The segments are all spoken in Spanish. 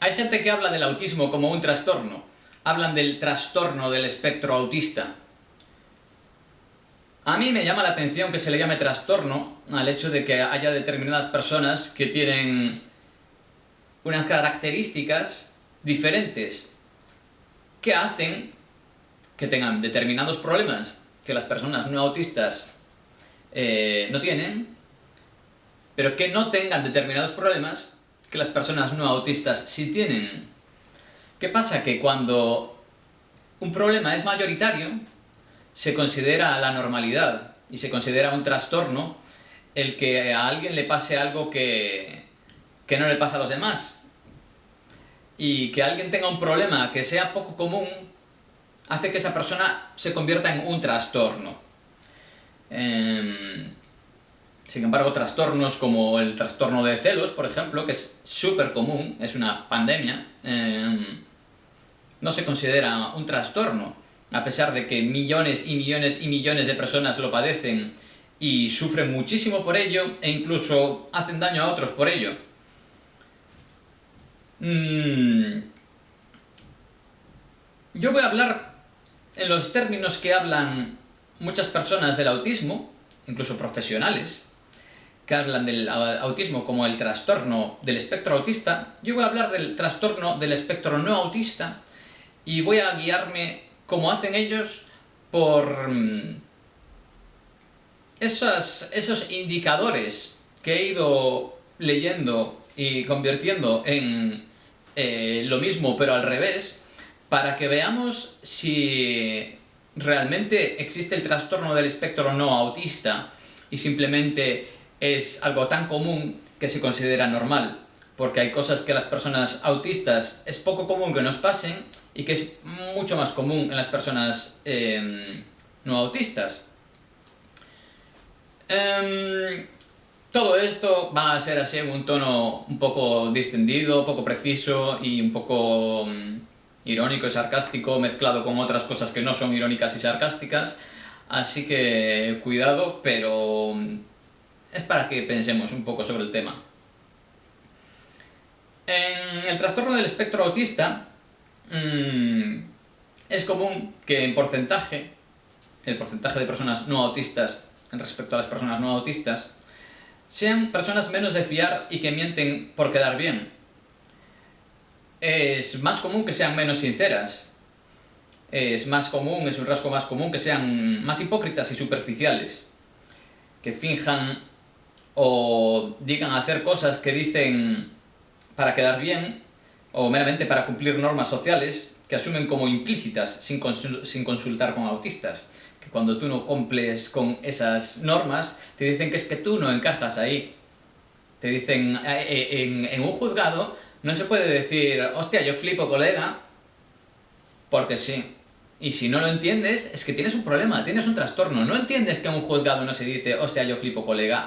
Hay gente que habla del autismo como un trastorno. Hablan del trastorno del espectro autista. A mí me llama la atención que se le llame trastorno al hecho de que haya determinadas personas que tienen unas características diferentes que hacen que tengan determinados problemas que las personas no autistas no tienen, pero que no tengan determinados problemas que las personas no autistas sí tienen. ¿Qué pasa? Que cuando un problema es mayoritario, se considera la normalidad y se considera un trastorno el que a alguien le pase algo que no le pasa a los demás. Y que alguien tenga un problema que sea poco común hace que esa persona se convierta en un trastorno. Sin embargo, trastornos como el trastorno de celos, por ejemplo, que es súper común, es una pandemia, no se considera un trastorno, a pesar de que millones y millones y millones de personas lo padecen y sufren muchísimo por ello e incluso hacen daño a otros por ello. Yo voy a hablar en los términos que hablan muchas personas del autismo, incluso profesionales, que hablan del autismo como el trastorno del espectro autista. Yo voy a hablar del trastorno del espectro no autista y voy a guiarme, como hacen ellos, por esos indicadores que he ido leyendo y convirtiendo en lo mismo pero al revés, para que veamos si realmente existe el trastorno del espectro no autista y simplemente es algo tan común que se considera normal, porque hay cosas que a las personas autistas es poco común que nos pasen y que es mucho más común en las personas no autistas. Todo esto va a ser así en un tono un poco distendido, poco preciso y un poco irónico y sarcástico, mezclado con otras cosas que no son irónicas y sarcásticas, así que cuidado, pero es para que pensemos un poco sobre el tema. En el trastorno del espectro autista es común que en porcentaje, el porcentaje de personas no autistas respecto a las personas no autistas, sean personas menos de fiar y que mienten por quedar bien. Es más común que sean menos sinceras. Es más común, es un rasgo más común que sean más hipócritas y superficiales. Que finjan o digan hacer cosas que dicen para quedar bien o meramente para cumplir normas sociales que asumen como implícitas sin consultar con autistas. Que cuando tú no cumples con esas normas, te dicen que es que tú no encajas ahí. Te dicen, en un juzgado no se puede decir, hostia, yo flipo, colega, porque sí. Y si no lo entiendes, es que tienes un problema, tienes un trastorno. No entiendes que en un juzgado no se dice, hostia, yo flipo, colega.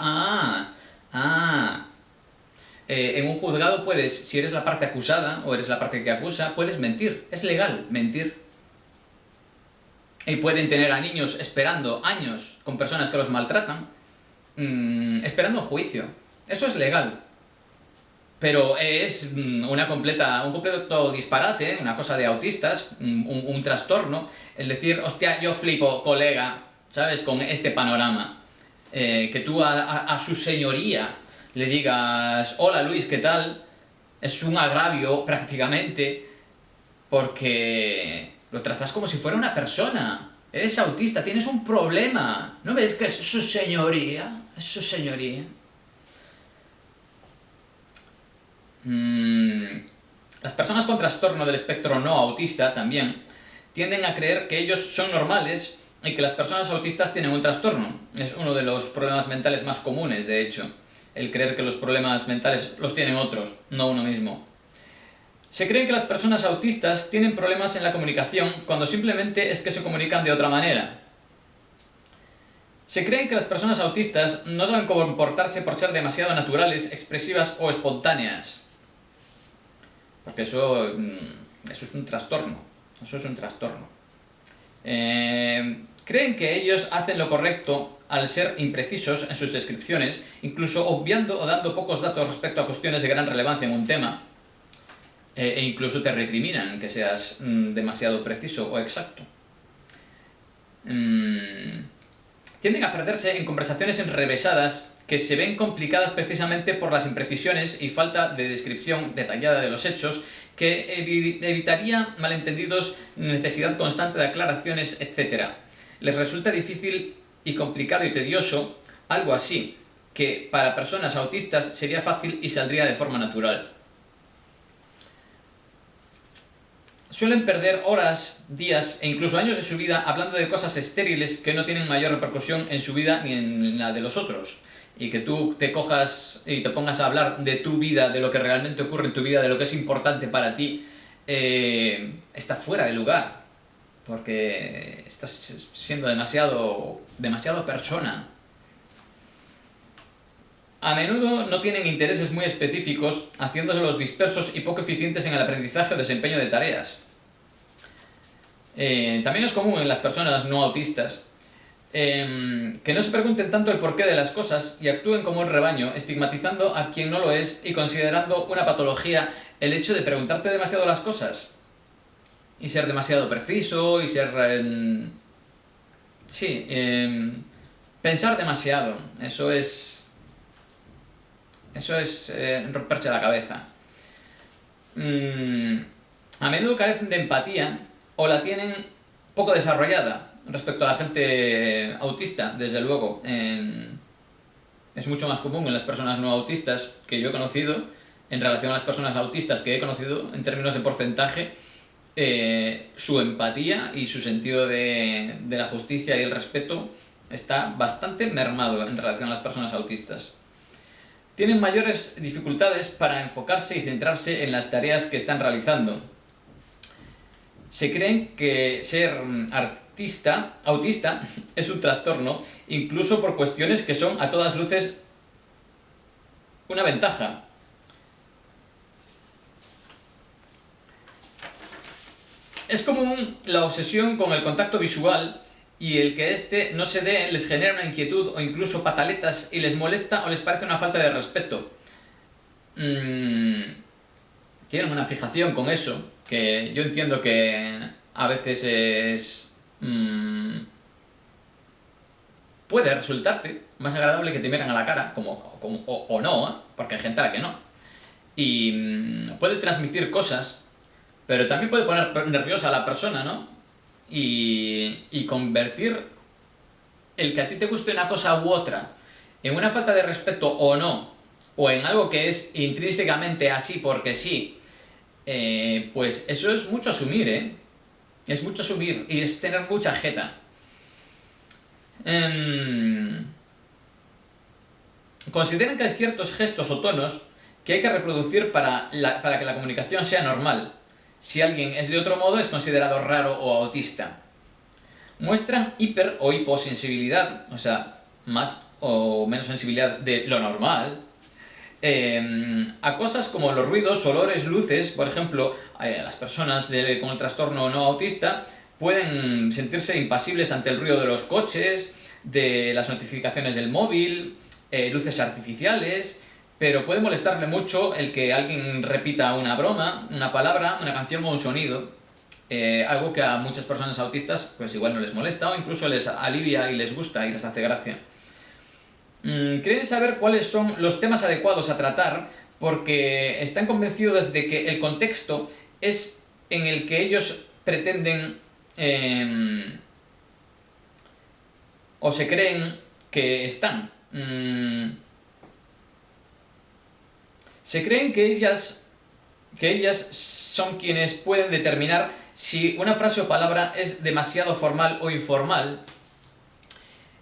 En un juzgado puedes, si eres la parte acusada o eres la parte que acusa, puedes mentir. Es legal mentir. Y pueden tener a niños esperando años con personas que los maltratan, esperando un juicio. Eso es legal. Pero es un completo disparate, una cosa de autistas, un trastorno, el decir, hostia, yo flipo, colega, ¿sabes? Con este panorama. Que tú a su señoría le digas, hola Luis, ¿qué tal? Es un agravio prácticamente, porque lo tratas como si fuera una persona. Eres autista, tienes un problema. ¿No ves que es su señoría? Es su señoría. Las personas con trastorno del espectro no autista también tienden a creer que ellos son normales y que las personas autistas tienen un trastorno. Es uno de los problemas mentales más comunes, de hecho, el creer que los problemas mentales los tienen otros, no uno mismo. Se cree que las personas autistas tienen problemas en la comunicación cuando simplemente es que se comunican de otra manera. Se cree que las personas autistas no saben comportarse por ser demasiado naturales, expresivas o espontáneas. Porque eso es un trastorno. Eso es un trastorno. Creen que ellos hacen lo correcto al ser imprecisos en sus descripciones, incluso obviando o dando pocos datos respecto a cuestiones de gran relevancia en un tema. e incluso te recriminan que seas demasiado preciso o exacto. Tienden a perderse en conversaciones enrevesadas que se ven complicadas precisamente por las imprecisiones y falta de descripción detallada de los hechos, que evitaría malentendidos, necesidad constante de aclaraciones, etc. Les resulta difícil y complicado y tedioso algo así, que para personas autistas sería fácil y saldría de forma natural. Suelen perder horas, días e incluso años de su vida hablando de cosas estériles que no tienen mayor repercusión en su vida ni en la de los otros. Y que tú te cojas y te pongas a hablar de tu vida, de lo que realmente ocurre en tu vida, de lo que es importante para ti, está fuera de lugar. Porque estás siendo demasiado persona. A menudo no tienen intereses muy específicos, haciéndoselos dispersos y poco eficientes en el aprendizaje o desempeño de tareas. También es común en las personas no autistas que no se pregunten tanto el porqué de las cosas y actúen como un rebaño, estigmatizando a quien no lo es y considerando una patología el hecho de preguntarte demasiado las cosas. Y ser demasiado preciso y ser... pensar demasiado. Eso es romperse la cabeza. A menudo carecen de empatía o la tienen poco desarrollada respecto a la gente autista, desde luego. Es mucho más común en las personas no autistas que yo he conocido, en relación a las personas autistas que he conocido, en términos de porcentaje, su empatía y su sentido de la justicia y el respeto está bastante mermado en relación a las personas autistas. Tienen mayores dificultades para enfocarse y centrarse en las tareas que están realizando. Se creen que ser autista es un trastorno, incluso por cuestiones que son a todas luces una ventaja. Es común la obsesión con el contacto visual y el que éste no se dé les genera una inquietud o incluso pataletas y les molesta o les parece una falta de respeto. Tienen una fijación con eso, que yo entiendo que a veces es... puede resultarte más agradable que te miren a la cara, o no, porque hay gente a la que no. Y puede transmitir cosas, pero también puede poner nerviosa a la persona, ¿no? Y convertir el que a ti te guste una cosa u otra en una falta de respeto o no, o en algo que es intrínsecamente así porque sí, pues eso es mucho asumir, ¿eh? Es mucho asumir y es tener mucha jeta. Consideran que hay ciertos gestos o tonos que hay que reproducir para que la comunicación sea normal. Si alguien es de otro modo, es considerado raro o autista. Muestran hiper o hiposensibilidad, o sea, más o menos sensibilidad de lo normal, a cosas como los ruidos, olores, luces. Por ejemplo, las personas con el trastorno no autista pueden sentirse impasibles ante el ruido de los coches, de las notificaciones del móvil, luces artificiales, pero puede molestarle mucho el que alguien repita una broma, una palabra, una canción o un sonido, algo que a muchas personas autistas pues igual no les molesta o incluso les alivia y les gusta y les hace gracia. Creen saber cuáles son los temas adecuados a tratar porque están convencidos de que el contexto es en el que ellos pretenden o se creen que están. Se creen que ellas son quienes pueden determinar si una frase o palabra es demasiado formal o informal,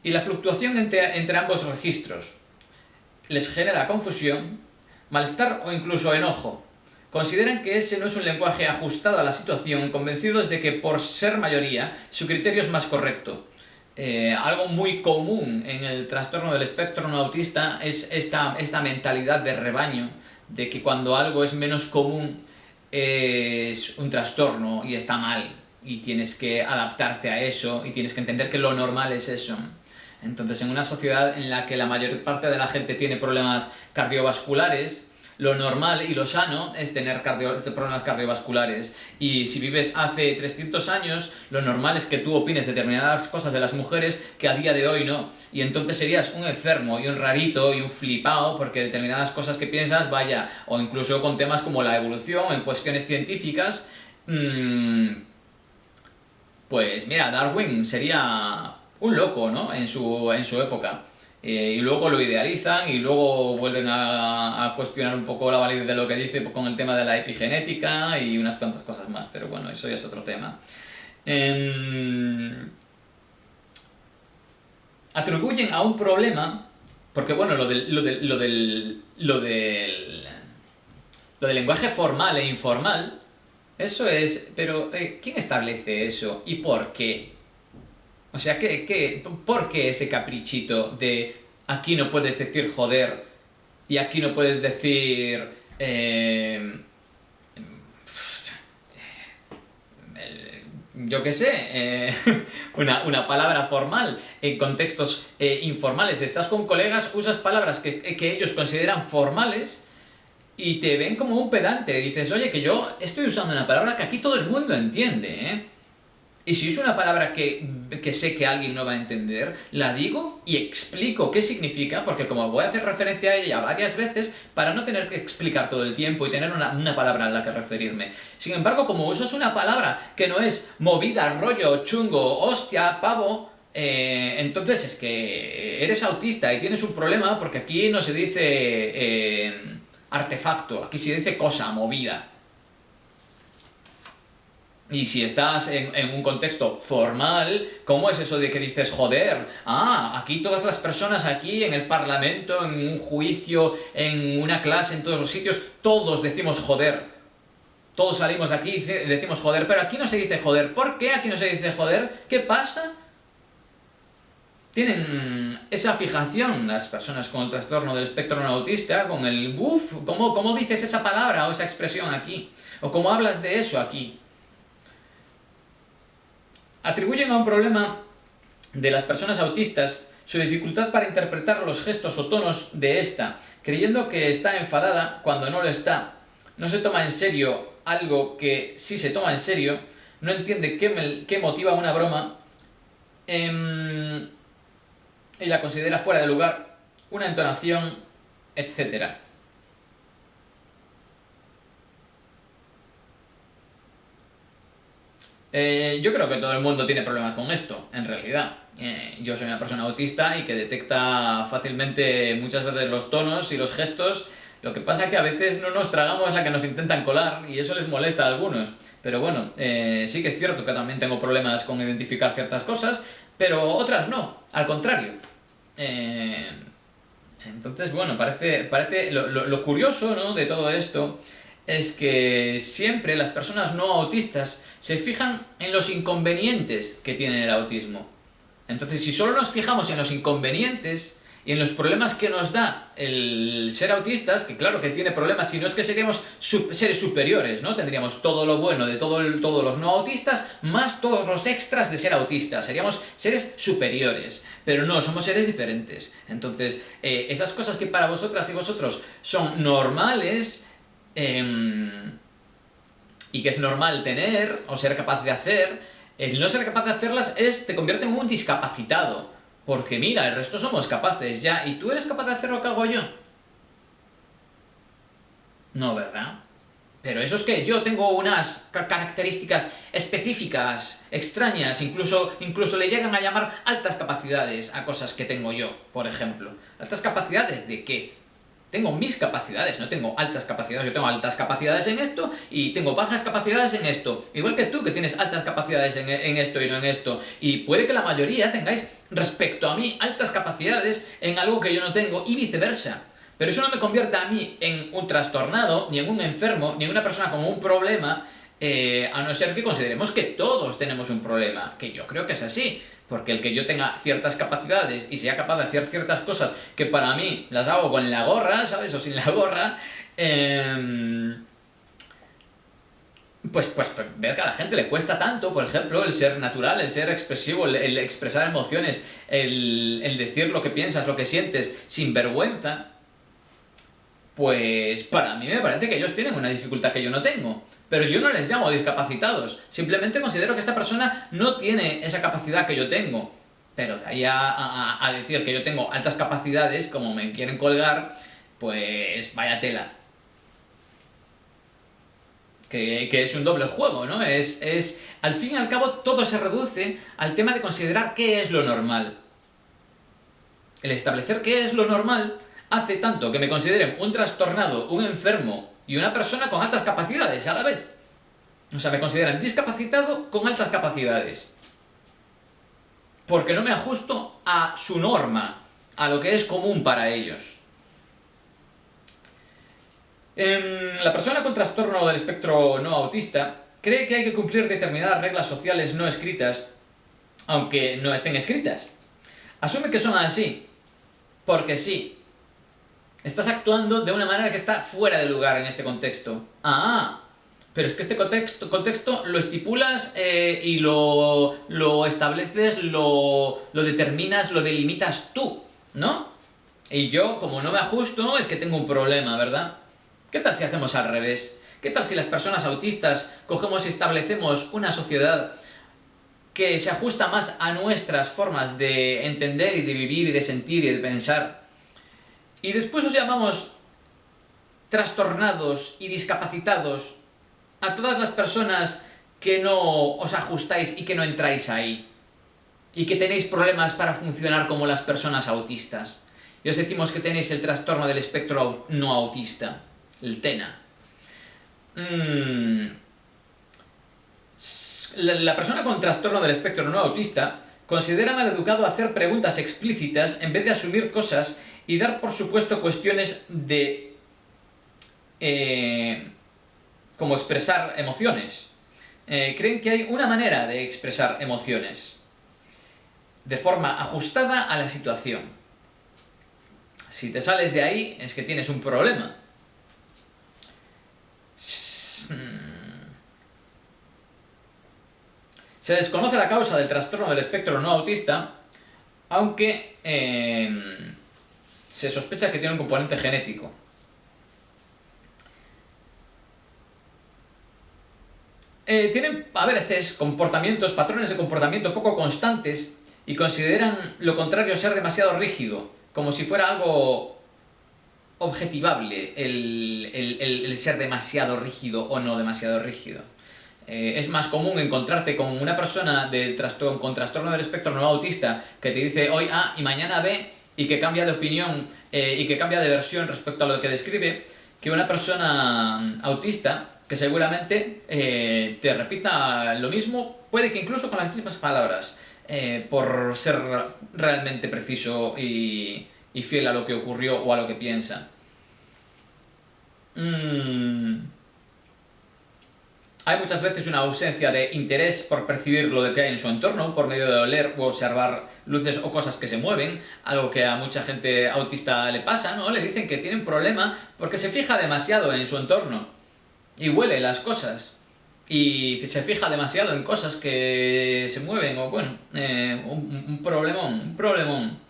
y la fluctuación entre ambos registros les genera confusión, malestar o incluso enojo. Consideran que ese no es un lenguaje ajustado a la situación, convencidos de que por ser mayoría su criterio es más correcto. Algo muy común en el trastorno del espectro no autista es esta mentalidad de rebaño, de que cuando algo es menos común es un trastorno y está mal, y tienes que adaptarte a eso y tienes que entender que lo normal es eso. Entonces, en una sociedad en la que la mayor parte de la gente tiene problemas cardiovasculares, lo normal y lo sano es tener problemas cardiovasculares. Y si vives hace 300 años, lo normal es que tú opines determinadas cosas de las mujeres que a día de hoy no. Y entonces serías un enfermo y un rarito y un flipado porque determinadas cosas que piensas, vaya, o incluso con temas como la evolución, en cuestiones científicas, pues mira, Darwin sería un loco, ¿no? En su época. Y luego lo idealizan y luego vuelven a cuestionar un poco la validez de lo que dice con el tema de la epigenética y unas cuantas cosas más, pero bueno, eso ya es otro tema. Atribuyen a un problema, porque bueno, lo del lenguaje formal e informal, eso es, pero ¿quién establece eso y por qué? O sea, ¿por qué ese caprichito de aquí no puedes decir joder y aquí no puedes decir... yo qué sé, una palabra formal en contextos informales? Estás con colegas, usas palabras que ellos consideran formales y te ven como un pedante. Dices, oye, que yo estoy usando una palabra que aquí todo el mundo entiende, ¿eh? Y si es una palabra que sé que alguien no va a entender, la digo y explico qué significa, porque como voy a hacer referencia a ella varias veces, para no tener que explicar todo el tiempo y tener una palabra a la que referirme. Sin embargo, como usas una palabra que no es movida, rollo, chungo, hostia, pavo, entonces es que eres autista y tienes un problema porque aquí no se dice artefacto, aquí se dice cosa, movida. Y si estás en un contexto formal, ¿cómo es eso de que dices joder? Ah, aquí todas las personas, aquí en el parlamento, en un juicio, en una clase, en todos los sitios, todos decimos joder. Todos salimos de aquí y decimos joder, pero aquí no se dice joder. ¿Por qué aquí no se dice joder? ¿Qué pasa? Tienen esa fijación las personas con el trastorno del espectro no autista, con el buf, ¿cómo dices esa palabra o esa expresión aquí? ¿O cómo hablas de eso aquí? Atribuyen a un problema de las personas autistas su dificultad para interpretar los gestos o tonos de esta, creyendo que está enfadada cuando no lo está. No se toma en serio algo que sí se toma en serio, no entiende qué motiva una broma y la considera fuera de lugar, una entonación, etc. Yo creo que todo el mundo tiene problemas con esto, en realidad. Yo soy una persona autista y que detecta fácilmente muchas veces los tonos y los gestos. Lo que pasa es que a veces no nos tragamos la que nos intentan colar y eso les molesta a algunos. Pero bueno, sí que es cierto que también tengo problemas con identificar ciertas cosas, pero otras no, al contrario. Entonces, bueno, parece lo curioso, ¿no?, de todo esto es que siempre las personas no autistas se fijan en los inconvenientes que tiene el autismo. Entonces, si solo nos fijamos en los inconvenientes y en los problemas que nos da el ser autistas, que claro que tiene problemas, si no es que seríamos seres superiores, ¿no? Tendríamos todo lo bueno de todos los no autistas, más todos los extras de ser autistas. Seríamos seres superiores. Pero no, somos seres diferentes. Entonces, esas cosas que para vosotras y vosotros son normales, y que es normal tener o ser capaz de hacer, el no ser capaz de hacerlas te convierte en un discapacitado. Porque mira, el resto somos capaces ya, ¿y tú eres capaz de hacer lo que hago yo? No, ¿verdad? Pero eso es que yo tengo unas características específicas, extrañas, incluso le llegan a llamar altas capacidades a cosas que tengo yo, por ejemplo. ¿Altas capacidades de qué? Tengo mis capacidades, no tengo altas capacidades. Yo tengo altas capacidades en esto y tengo bajas capacidades en esto. Igual que tú, que tienes altas capacidades en esto y no en esto. Y puede que la mayoría tengáis, respecto a mí, altas capacidades en algo que yo no tengo y viceversa. Pero eso no me convierte a mí en un trastornado, ni en un enfermo, ni en una persona con un problema, a no ser que consideremos que todos tenemos un problema, que yo creo que es así. Porque el que yo tenga ciertas capacidades y sea capaz de hacer ciertas cosas que para mí las hago con la gorra, ¿sabes? O sin la gorra, pues ver que a la gente le cuesta tanto, por ejemplo, el ser natural, el ser expresivo, el expresar emociones, el decir lo que piensas, lo que sientes, sin vergüenza, pues para mí me parece que ellos tienen una dificultad que yo no tengo. Pero yo no les llamo discapacitados. Simplemente considero que esta persona no tiene esa capacidad que yo tengo. Pero de ahí a decir que yo tengo altas capacidades, como me quieren colgar, pues vaya tela. Que es un doble juego, ¿no? Al fin y al cabo, todo se reduce al tema de considerar qué es lo normal. El establecer qué es lo normal hace tanto que me consideren un trastornado, un enfermo y una persona con altas capacidades a la vez. O sea, me consideran discapacitado con altas capacidades. Porque no me ajusto a su norma, a lo que es común para ellos. La persona con trastorno del espectro no autista cree que hay que cumplir determinadas reglas sociales no escritas, aunque no estén escritas. Asume que son así, porque sí. Estás actuando de una manera que está fuera de lugar en este contexto. Pero es que este contexto lo estipulas y lo estableces, lo determinas, lo delimitas tú, ¿no? Y yo, como no me ajusto, es que tengo un problema, ¿verdad? ¿Qué tal si hacemos al revés? ¿Qué tal si las personas autistas cogemos y establecemos una sociedad que se ajusta más a nuestras formas de entender y de vivir y de sentir y de pensar? Y después os llamamos trastornados y discapacitados a todas las personas que no os ajustáis y que no entráis ahí. Y que tenéis problemas para funcionar como las personas autistas. Y os decimos que tenéis el trastorno del espectro no autista. El TENA. La persona con trastorno del espectro no autista considera maleducado hacer preguntas explícitas en vez de asumir cosas y dar por supuesto cuestiones de... como expresar emociones. Creen que hay una manera de expresar emociones de forma ajustada a la situación. Si te sales de ahí es que tienes un problema. Se desconoce la causa del trastorno del espectro no autista, aunque se sospecha que tiene un componente genético. Tienen a veces patrones de comportamiento poco constantes y consideran lo contrario ser demasiado rígido, como si fuera algo objetivable el ser demasiado rígido o no demasiado rígido. Es más común encontrarte con una persona con trastorno del espectro no autista que te dice hoy A y mañana B y que cambia de opinión y que cambia de versión respecto a lo que describe, que una persona autista que seguramente te repita lo mismo, puede que incluso con las mismas palabras, por ser realmente preciso y fiel a lo que ocurrió o a lo que piensa. Hay muchas veces una ausencia de interés por percibir lo que hay en su entorno, por medio de oler o observar luces o cosas que se mueven, algo que a mucha gente autista le pasa, ¿no? Le dicen que tienen problema porque se fija demasiado en su entorno y huele las cosas y se fija demasiado en cosas que se mueven o bueno, un problemón.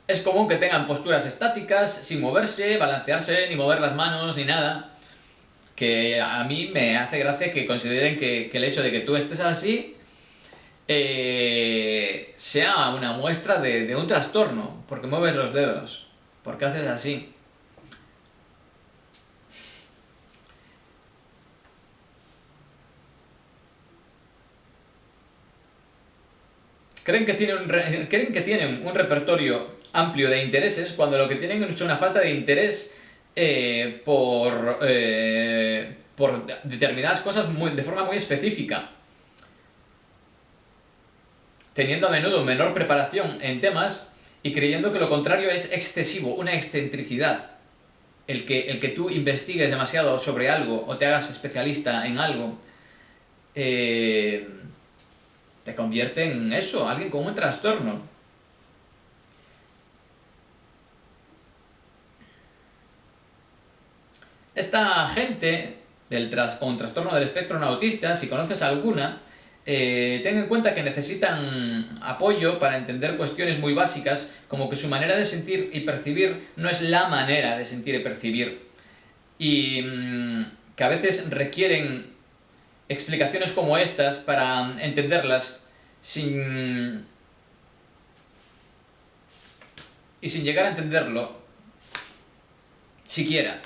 Es común que tengan posturas estáticas, sin moverse, balancearse, ni mover las manos, ni nada. Que a mí me hace gracia que consideren que el hecho de que tú estés así sea una muestra de un trastorno, porque mueves los dedos, porque haces así. Creen que tienen un repertorio amplio de intereses cuando lo que tienen es una falta de interés por determinadas cosas de forma muy específica, teniendo a menudo menor preparación en temas y creyendo que lo contrario es excesivo, una excentricidad. El que tú investigues demasiado sobre algo o te hagas especialista en algo te convierte en eso, alguien con un trastorno. Esta gente con trastorno del espectro no autista, si conoces alguna, ten en cuenta que necesitan apoyo para entender cuestiones muy básicas, como que su manera de sentir y percibir no es la manera de sentir y percibir, y que a veces requieren explicaciones como estas para entenderlas sin llegar a entenderlo siquiera.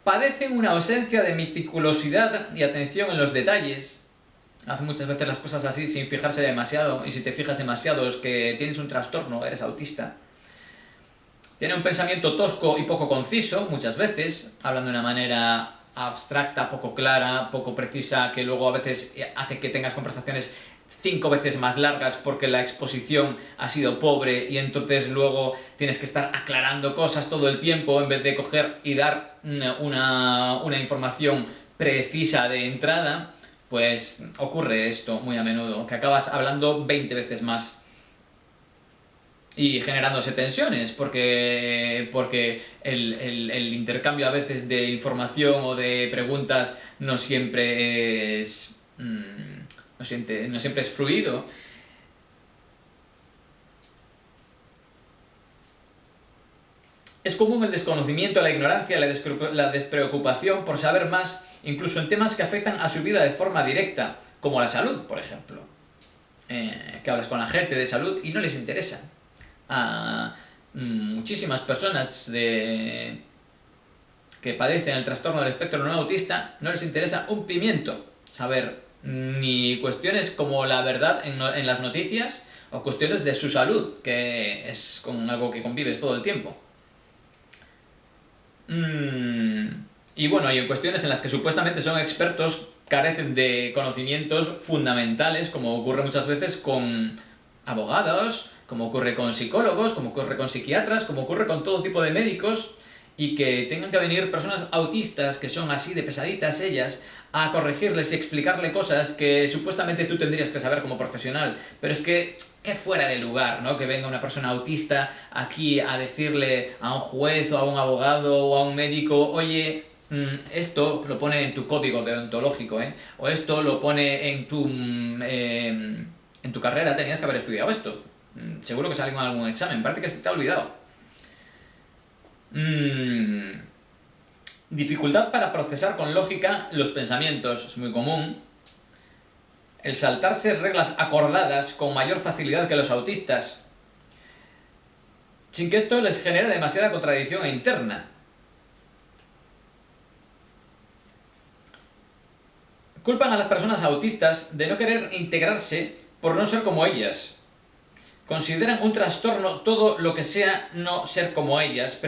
Padecen una ausencia de meticulosidad y atención en los detalles. Hacen muchas veces las cosas así sin fijarse demasiado, y si te fijas demasiado es que tienes un trastorno, eres autista. Tiene un pensamiento tosco y poco conciso, muchas veces, hablan de una manera abstracta, poco clara, poco precisa, que luego a veces hace que tengas conversaciones 5 veces más largas porque la exposición ha sido pobre, y entonces luego tienes que estar aclarando cosas todo el tiempo en vez de coger y dar una información precisa de entrada. Pues ocurre esto muy a menudo, que acabas hablando 20 veces más y generándose tensiones, porque el intercambio a veces de información o de preguntas no siempre es no siempre es fluido. Es común el desconocimiento, la ignorancia, la despreocupación por saber más, incluso en temas que afectan a su vida de forma directa, como la salud, por ejemplo. Que hablas con la gente de salud y no les interesa. A muchísimas personas que padecen el trastorno del espectro no autista no les interesa un pimiento saber ni cuestiones como la verdad en las noticias, o cuestiones de su salud, que es con algo que convives todo el tiempo. Y bueno, y en cuestiones en las que supuestamente son expertos carecen de conocimientos fundamentales, como ocurre muchas veces con abogados, como ocurre con psicólogos, como ocurre con psiquiatras, como ocurre con todo tipo de médicos, y que tengan que venir personas autistas, que son así de pesaditas ellas, a corregirles y explicarle cosas que supuestamente tú tendrías que saber como profesional. Pero es que fuera de lugar, ¿no? Que venga una persona autista aquí a decirle a un juez o a un abogado o a un médico: oye, esto lo pone en tu código deontológico, o esto lo pone en tu carrera, tenías que haber estudiado esto. Seguro que sale con algún examen, parece que se te ha olvidado. Dificultad para procesar con lógica los pensamientos, es muy común. El saltarse reglas acordadas con mayor facilidad que los autistas, sin que esto les genere demasiada contradicción interna. Culpan a las personas autistas de no querer integrarse por no ser como ellas. Consideran un trastorno todo lo que sea no ser como ellas,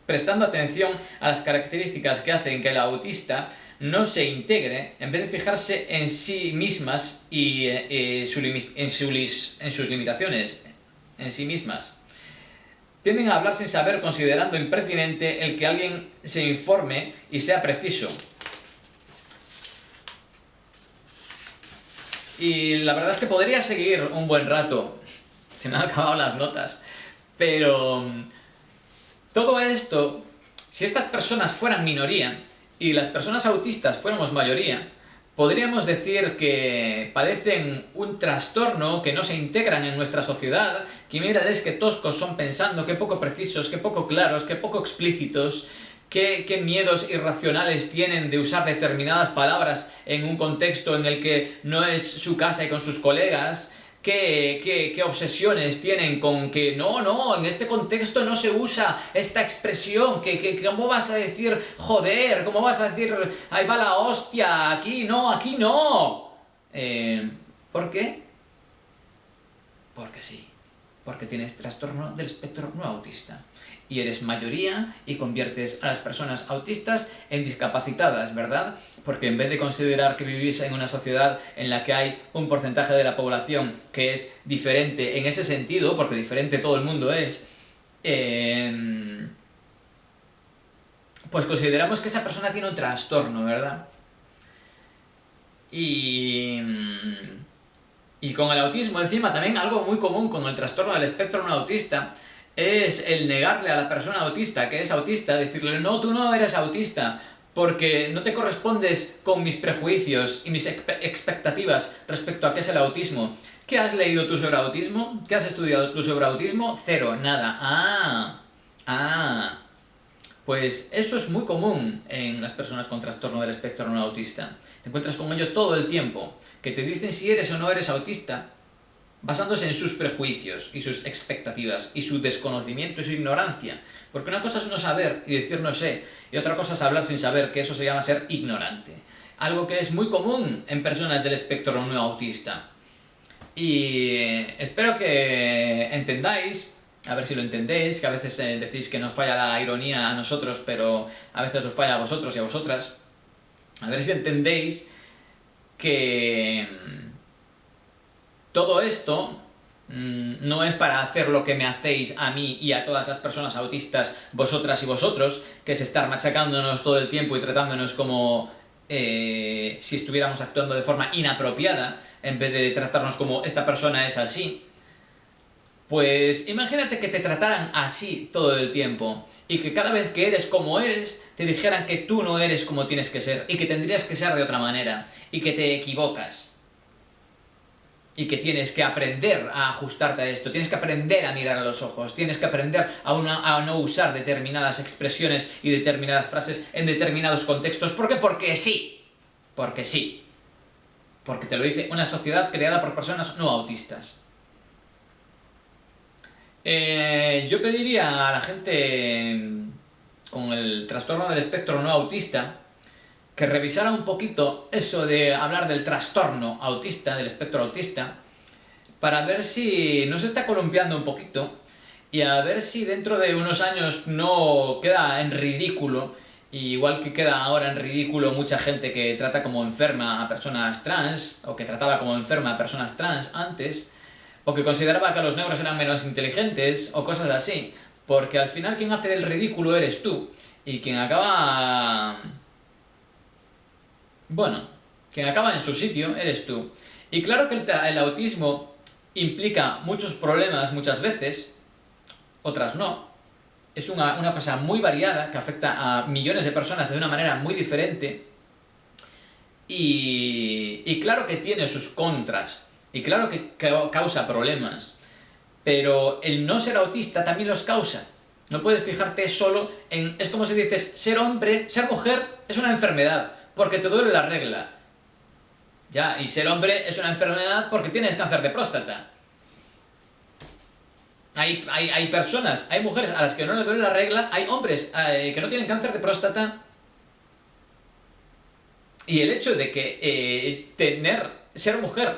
prestando atención a las características que hacen que el autista no se integre, en vez de fijarse en sí mismas y en sus limitaciones en sí mismas. Tienden a hablar sin saber, considerando impertinente el que alguien se informe y sea preciso. Y la verdad es que podría seguir un buen rato, se me han acabado las notas, pero todo esto, si estas personas fueran minoría y las personas autistas fuéramos mayoría, podríamos decir que padecen un trastorno, que no se integran en nuestra sociedad, que mírales qué toscos son pensando, qué poco precisos, qué poco claros, qué poco explícitos, qué miedos irracionales tienen de usar determinadas palabras en un contexto en el que no es su casa y con sus colegas. ¿Qué obsesiones tienen con que no, en este contexto no se usa esta expresión? ¿Cómo vas a decir joder? ¿Cómo vas a decir ahí va la hostia? Aquí no, aquí no. ¿Por qué? Porque sí. Porque tienes trastorno del espectro no autista. Y eres mayoría y conviertes a las personas autistas en discapacitadas, ¿verdad? Porque en vez de considerar que vivís en una sociedad en la que hay un porcentaje de la población que es diferente en ese sentido, porque diferente todo el mundo es, pues consideramos que esa persona tiene un trastorno, ¿verdad? Y con el autismo encima, también algo muy común con el trastorno del espectro no autista es el negarle a la persona autista que es autista, decirle: no, tú no eres autista, porque no te correspondes con mis prejuicios y mis expectativas respecto a qué es el autismo. ¿Qué has leído tú sobre autismo? ¿Qué has estudiado tú sobre autismo? Cero, nada. Pues eso es muy común en las personas con trastorno del espectro no autista. Te encuentras con ello todo el tiempo, que te dicen si eres o no eres autista, basándose en sus prejuicios y sus expectativas y su desconocimiento y su ignorancia. Porque una cosa es no saber y decir no sé, y otra cosa es hablar sin saber, que eso se llama ser ignorante. Algo que es muy común en personas del espectro no autista. Y espero que entendáis, a ver si lo entendéis, que a veces decís que nos falla la ironía a nosotros, pero a veces os falla a vosotros y a vosotras. A ver si entendéis que todo esto no es para hacer lo que me hacéis a mí y a todas las personas autistas, vosotras y vosotros, que es estar machacándonos todo el tiempo y tratándonos como si estuviéramos actuando de forma inapropiada, en vez de tratarnos como esta persona es así. Pues imagínate que te trataran así todo el tiempo y que cada vez que eres como eres, te dijeran que tú no eres como tienes que ser y que tendrías que ser de otra manera y que te equivocas. Y que tienes que aprender a ajustarte a esto, tienes que aprender a mirar a los ojos, tienes que aprender a no usar determinadas expresiones y determinadas frases en determinados contextos. ¿Por qué? Porque sí. Porque sí. Porque te lo dice una sociedad creada por personas no autistas. Yo pediría a la gente con el trastorno del espectro no autista que revisara un poquito eso de hablar del trastorno autista, del espectro autista, para ver si no se está columpiando un poquito y a ver si dentro de unos años no queda en ridículo, igual que queda ahora en ridículo mucha gente que trata como enferma a personas trans, o que trataba como enferma a personas trans antes, o que consideraba que los negros eran menos inteligentes, o cosas así, porque al final quien hace del ridículo eres tú, y quien acaba... Bueno, quien acaba en su sitio eres tú. Y claro que el autismo implica muchos problemas muchas veces, otras no. Es una cosa muy variada que afecta a millones de personas de una manera muy diferente. Y claro que tiene sus contras, y claro que causa problemas. Pero el no ser autista también los causa. No puedes fijarte solo en... Es como si dices, ser hombre, ser mujer es una enfermedad, porque te duele la regla. Ya, y ser hombre es una enfermedad porque tienes cáncer de próstata. Hay personas, hay mujeres a las que no les duele la regla, hay hombres que no tienen cáncer de próstata. Y el hecho de que ser mujer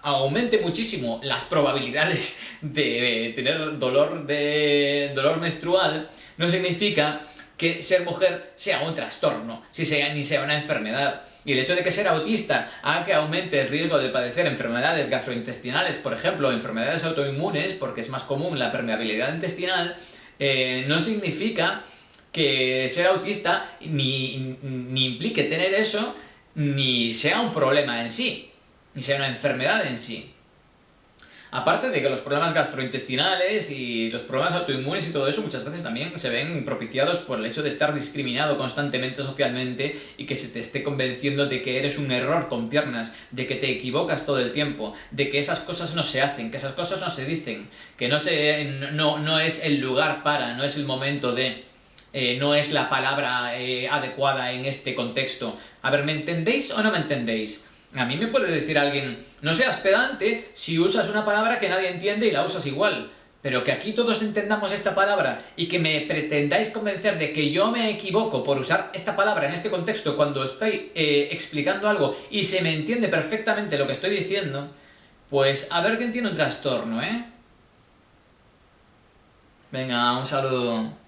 aumente muchísimo las probabilidades de tener dolor menstrual, no significa que ser mujer sea un trastorno, ni sea una enfermedad. Y el hecho de que ser autista haga que aumente el riesgo de padecer enfermedades gastrointestinales, por ejemplo, enfermedades autoinmunes, porque es más común la permeabilidad intestinal, no significa que ser autista ni implique tener eso, ni sea un problema en sí, ni sea una enfermedad en sí. Aparte de que los problemas gastrointestinales y los problemas autoinmunes y todo eso muchas veces también se ven propiciados por el hecho de estar discriminado constantemente socialmente y que se te esté convenciendo de que eres un error con piernas, de que te equivocas todo el tiempo, de que esas cosas no se hacen, que esas cosas no se dicen, que no es el lugar para, no es el momento de... no es la palabra adecuada en este contexto. A ver, ¿me entendéis o no me entendéis? A mí me puede decir alguien, no seas pedante si usas una palabra que nadie entiende y la usas igual, pero que aquí todos entendamos esta palabra y que me pretendáis convencer de que yo me equivoco por usar esta palabra en este contexto cuando estoy explicando algo y se me entiende perfectamente lo que estoy diciendo, pues a ver quién tiene un trastorno, ¿eh? Venga, un saludo.